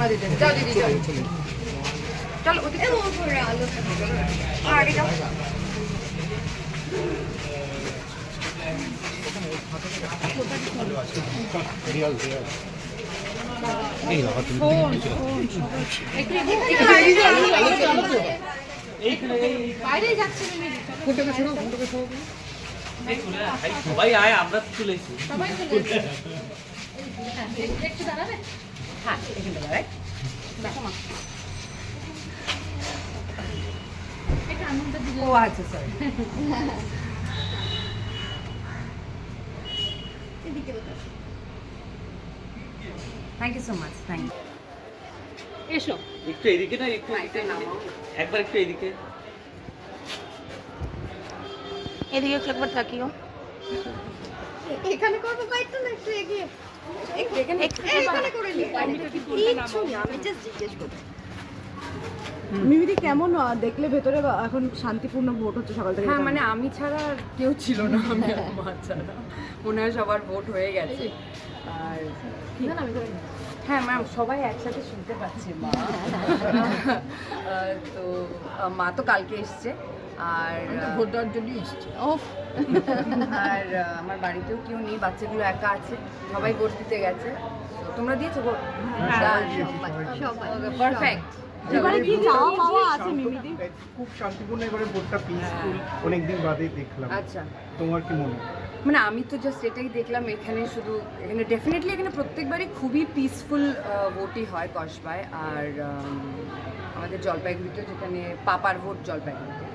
রওনা দিতে যাও দিদি যাও চল ওদিকে আলো আগে যাও সবাই আয়, আমরা চলেছি। একটু দাঁড়াবে হ্যাঁ এখানে দাঁড়াই ও আচ্ছা sorry thank you so much thank you এসো একটু এদিকে না, একটু একবার একটু এদিকে। এদিকে একবার তাকিও। এখানে করবো একটু না একটু এগিয়ে এখানে করে নি কিচ্ছু না আমি জাস্ট জিজ্ঞেস করছি মিমিদি কেমন দেখলে ভেতরে এখন শান্তিপূর্ণ ভোট হচ্ছে সকাল থেকে? হ্যাঁ মানে আমি ছাড়া আর কেউ ছিল না, আমি আর মা ছাড়া মনে হয় সবার ভোট হয়ে গেছে। আর হ্যাঁ ম্যাম সবাই একসাথে শুনতে পাচ্ছে মা তো মা তো কালকে এসছে আর ভোট দেওয়ার জন্যই এসছে। আর আমার বাড়িতেও কেউ নেই, বাচ্চাগুলো একা আছে, সবাই ভোট দিতে গেছে। তো তোমরা দিয়েছো ভোট? পারফেক্ট। এবারে কি চাওয়া পাওয়া আছে মিমিদি? খুব শান্তিপূর্ণ, এবারে ভোটটা পিসফুল, অনেকদিন বাদে দেখলাম। আচ্ছা তোমার কি মনে হয়? মানে আমি তো জাস্ট এটাই দেখলাম, এখানে শুধু এখানে ডেফিনেটলি এখানে প্রত্যেকবারই খুবই পিসফুল ভোটই হয় কসবায়। আর আমাদের জলপাইগুড়িতে যেখানে পাপার ভোট জলপাইগুড়িতে,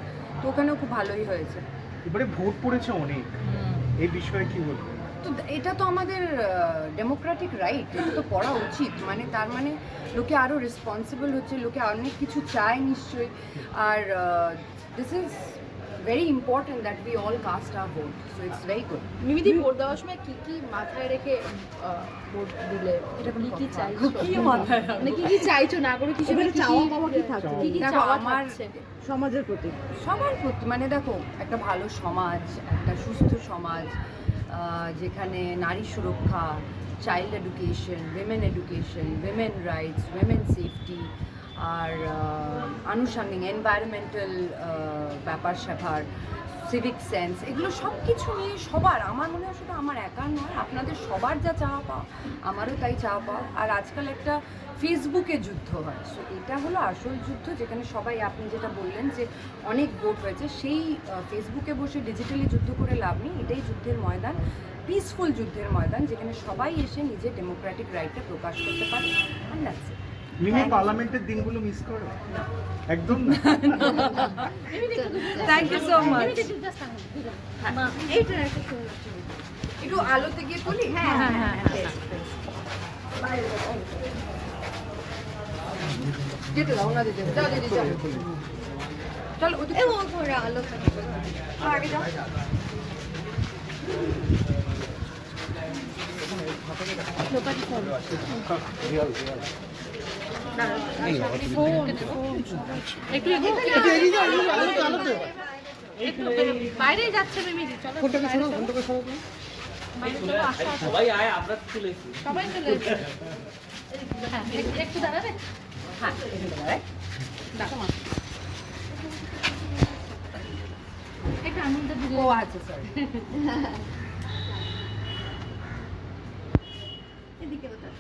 তো ওখানেও খুব ভালোই হয়েছে। এবারে ভোট পড়েছে অনেক, এই বিষয়ে কি বলবো? তো এটা তো আমাদের ডেমোক্রেটিক রাইট, এটা তো পড়া উচিত। মানে তার মানে লোকে আরও রেসপন্সিবল হচ্ছে, লোকে অনেক কিছু চায় নিশ্চয়ই। আর this is very important that we all cast our vote, so it's very good. মিমিদি ভোট দেওয়ার সময় কি কি মাথায় রেখে ভোট দিলে? এটা কি কি চাইছো? কি মাথায় মানে কি কি চাইছো না করে কিছু চাওয়া পাওয়া কি থাকছে? কি কি দেখো, চাওয়া আমার থাকছে সমাজের প্রতি? সবার প্রতি মানে দেখো, একটা ভালো সমাজ, একটা সুস্থ সমাজ যেখানে নারী সুরক্ষা, child education, women rights, women safety, আর আনুষঙ্গিক এনভায়রনমেন্টাল ব্যাপার স্যাপার, সিভিক সেন্স, এগুলো সব কিছু নিয়ে সবার, আমার মনে হয় শুধু আমার একার নয়, আপনাদের সবার যা চাওয়া পাওয়া আমারও তাই চাওয়া পাওয়া। আর আজকাল একটা ফেসবুকে যুদ্ধ হয়, সো এটা হলো আসল যুদ্ধ, যেখানে সবাই, আপনি যেটা বললেন যে অনেক ভোট হয়েছে, সেই ফেসবুকে বসে ডিজিটালি যুদ্ধ করে লাভ নেই। এটাই যুদ্ধের ময়দান, পিসফুল যুদ্ধের ময়দান, যেখানে সবাই এসে নিজের ডেমোক্রেটিক রাইটটা প্রকাশ করতে পারে। And that's it. মিমি পার্লামেন্টের দিনগুলো মিস করো? একদম না। Thank you so much. একটু আলোতে গিয়ে তুলি। হ্যাঁ হ্যাঁ হ্যাঁ যেতে দাও না দিদি, যাও দিদি যাও চল ওদিকে আলো আগে যাও বাইরে যাচ্ছে মিমিদি, চলো সবাই আয়, আমরা চলেছি। সবাই চলে এসো। হ্যাঁ একটু দাঁড়াবে হ্যাঁ এখানে দাঁড়াই একটু আনন্দ দিলে। ও আচ্ছা সরি